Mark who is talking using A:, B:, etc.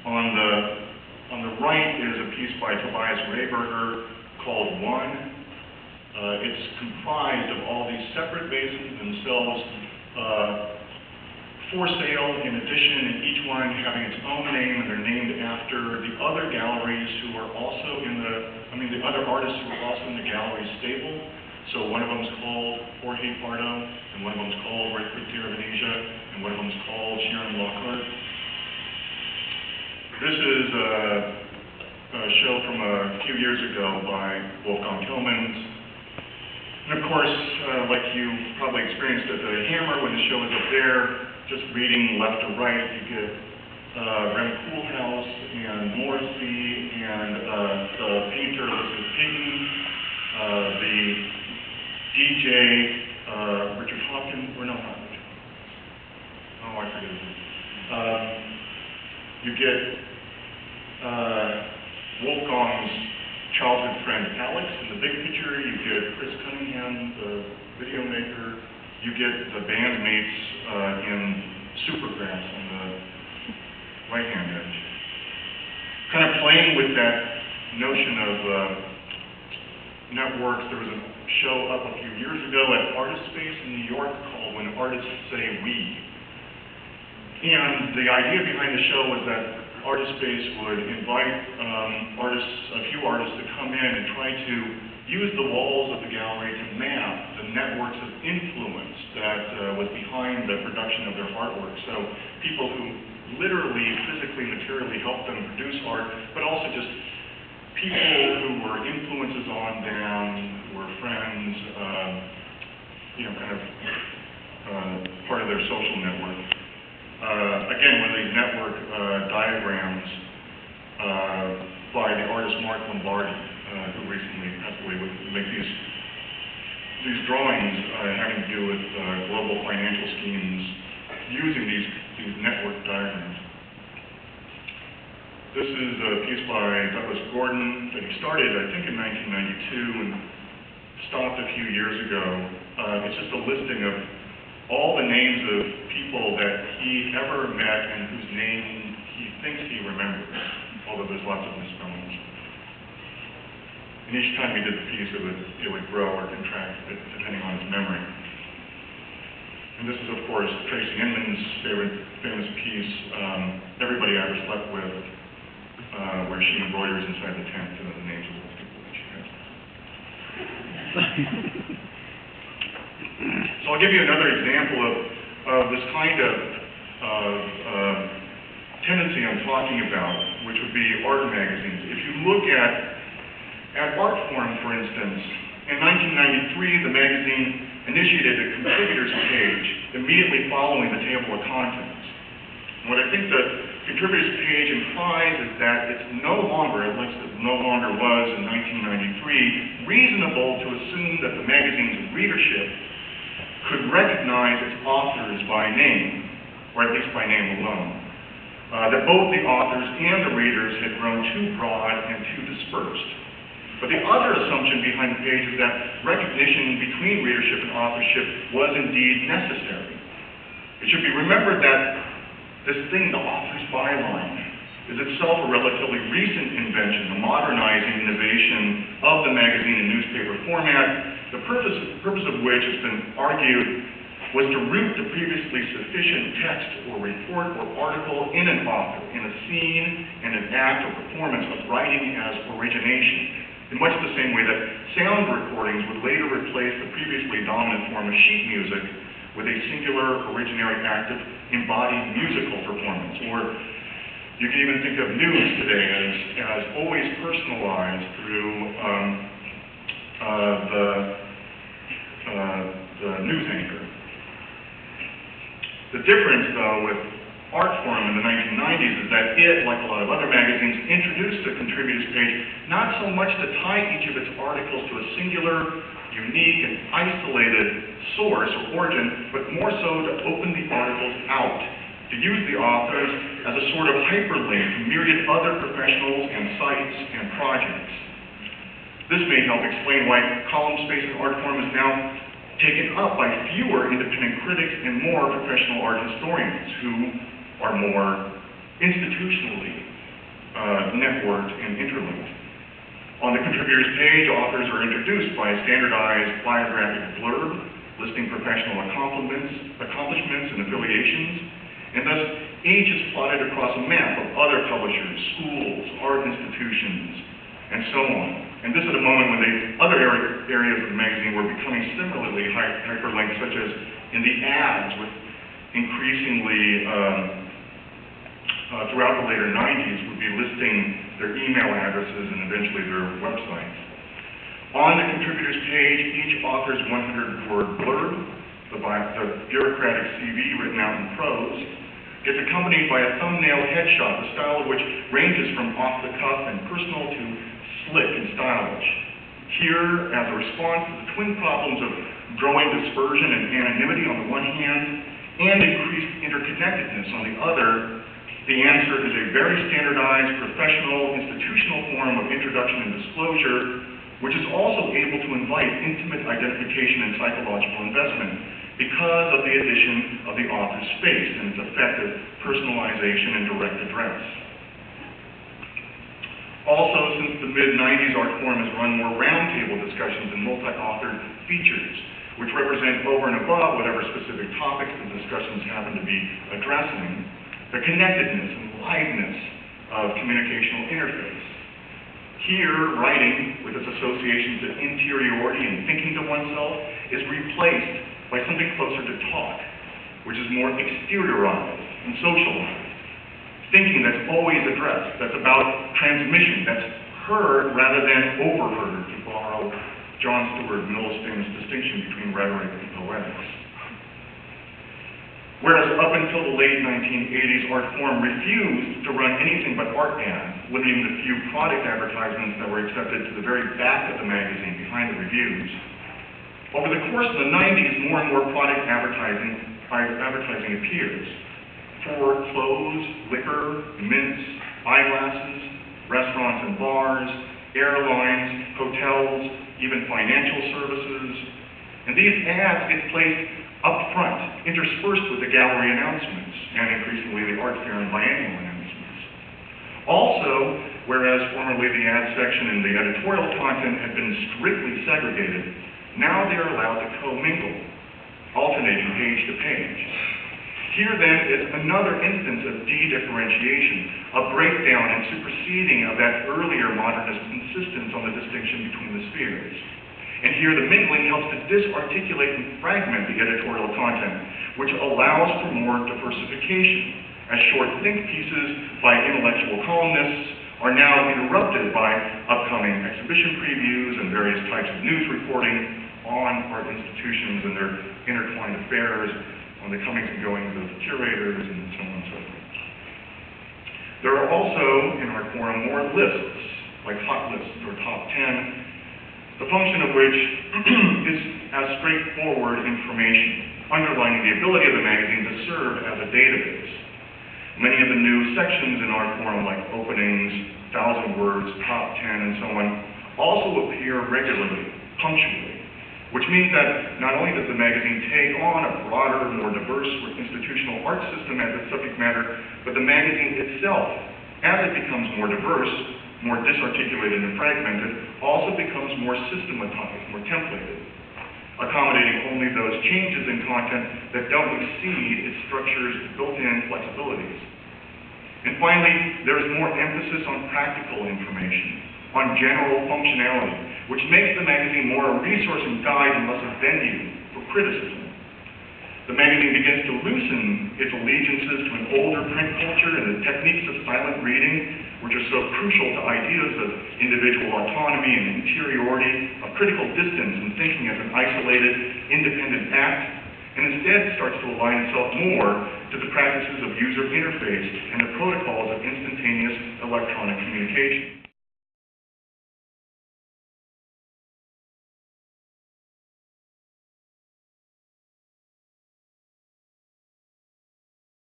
A: On the right is a piece by Tobias Rayberger called One. It's comprised of all these separate basins themselves for sale, in addition, and each one having its own name, and they're named after the other galleries who are also the other artists who are also in the gallery stable. So one of them is called Jorge Pardo, and one of them is called Rick Venetia, and one of them is called Sharon Lockhart. This is a show from a few years ago by Wolfgang Tillmans. And of course, like you probably experienced at the Hammer when the show is up there, just reading left to right, you get Rem Koolhaas and Morrissey and the painter Elizabeth Peyton, the DJ Richard Hawkins, or no, not Richard. Oh, I forget his name. You get Wolfgang's childhood friend Alex in the big picture. You get Chris Cunningham, the video maker. You get the bandmates in Supergrass on the right-hand edge. Kind of playing with that notion of networks. There was a show up a few years ago at Artist Space in New York called When Artists Say We. And the idea behind the show was that Artist Space would invite a few artists to come in and try to use the walls of the gallery to map the networks of influence that was behind the production of their artwork. So people who literally, physically, materially helped them produce art, but also just people who were influences on them, who were friends, kind of part of their social network. Again, one of these network diagrams by the artist Mark Lombardi, who recently passed away, would make these drawings having to do with global financial schemes using these network diagrams. This is a piece by Douglas Gordon that he started, I think, in 1992 and stopped a few years ago. It's just a listing of all the names of people that he ever met and whose name he thinks he remembers, although there's lots of misspellings. And each time he did the piece, it would grow or contract depending on his memory. And this is, of course, Tracy Inman's famous piece, Everybody I Ever Slept With, where she embroiders inside the tent the names of those people that she has. So I'll give you another example of this kind of tendency I'm talking about, which would be art magazines. If you look at Artforum, for instance, in 1993, the magazine initiated a contributors page immediately following the table of contents. And what I think the contributors page implies is that it's no longer, at least it no longer was in 1993, reasonable to assume that the magazine's readership could recognize its authors by name, or at least by name alone. That both the authors and the readers had grown too broad and too dispersed. But the other assumption behind the page is that recognition between readership and authorship was indeed necessary. It should be remembered that this thing, the author's byline, is itself a relatively recent invention, a modernizing innovation of the magazine and newspaper format, the purpose of which has been argued was to root the previously sufficient text or report or article in an author, in a scene and an act or performance of writing as origination, in much the same way that sound recordings would later replace the previously dominant form of sheet music with a singular originary act of embodied musical performance. Or you can even think of news today as always personalized through the news anchor. The difference, though, with Artforum in the 1990s is that it, like a lot of other magazines, introduced the contributors page not so much to tie each of its articles to a singular, unique, and isolated source or origin, but more so to open the articles out, to use the authors as a sort of hyperlink to myriad other professionals and sites and projects. This may help explain why column space in Artforum is now taken up by fewer independent critics and more professional art historians who are more institutionally networked and interlinked. On the contributors page, authors are introduced by a standardized biographic blurb listing professional accomplishments and affiliations, and thus each is plotted across a map of other publishers, schools, art institutions, and so on. And this at a moment when the other areas of the magazine were becoming similarly hyperlinked, such as in the ads, with increasingly throughout the later 90s would be listing their email addresses and eventually their websites. On the contributors page, each author's 100-word blurb, the bureaucratic CV written out in prose, gets accompanied by a thumbnail headshot, the style of which ranges from off-the-cuff and personal to slick and stylish. Here, as a response to the twin problems of growing dispersion and anonymity on the one hand, and increased interconnectedness on the other, the answer is a very standardized, professional, institutional form of introduction and disclosure, which is also able to invite intimate identification and psychological investment because of the addition of the author's face and its effective personalization and direct address. Also, since the mid-90s, Artforum has run more roundtable discussions and multi-authored features, which represent over and above whatever specific topics the discussions happen to be addressing, the connectedness and liveness of communicational interface. Here, writing, with its associations of interiority and thinking to oneself, is replaced by something closer to talk, which is more exteriorized and socialized. Thinking that's always addressed, that's about transmission, that's heard rather than overheard, to borrow John Stuart Mill's famous distinction between rhetoric and poetics. Whereas up until the late 1980s, Artforum refused to run anything but art ads, limiting the few product advertisements that were accepted to the very back of the magazine, behind the reviews. Over the course of the 90s, more and more product advertising appears for clothes, liquor, mints, eyeglasses, restaurants and bars, airlines, hotels, even financial services. And these ads get placed up front, interspersed with the gallery announcements, and increasingly the art fair and biennial announcements. Also, whereas formerly the ad section and the editorial content had been strictly segregated, now they are allowed to commingle, alternating page to page. Here then is another instance of de-differentiation, a breakdown and superseding of that earlier modernist insistence on the distinction between the spheres. And here the mingling helps to disarticulate and fragment the editorial content, which allows for more diversification, as short think pieces by intellectual columnists are now interrupted by upcoming exhibition previews and various types of news reporting on art institutions and their intertwined affairs, on the comings and goings of curators, and so on and so forth. There are also, in Artforum, more lists, like hot lists or top 10, the function of which is as straightforward information, underlining the ability of the magazine to serve as a database. Many of the new sections in Artforum, like openings, 1,000 words, top 10, and so on, also appear regularly, punctually, which means that not only does the magazine take on a broader, more diverse institutional art system as its subject matter, but the magazine itself, as it becomes more diverse, more disarticulated and fragmented, also becomes more systematized, more templated, accommodating only those changes in content that don't exceed its structure's built-in flexibilities. And finally, there is more emphasis on practical information, on general functionality, which makes the magazine more a resource and guide and less a venue for criticism. The magazine begins to loosen its allegiances to an older print culture and the techniques of silent reading, which are so crucial to ideas of individual autonomy and interiority, of critical distance and thinking as an isolated, independent act, and instead starts to align itself more to the practices of user interface and the protocols of instantaneous electronic communication.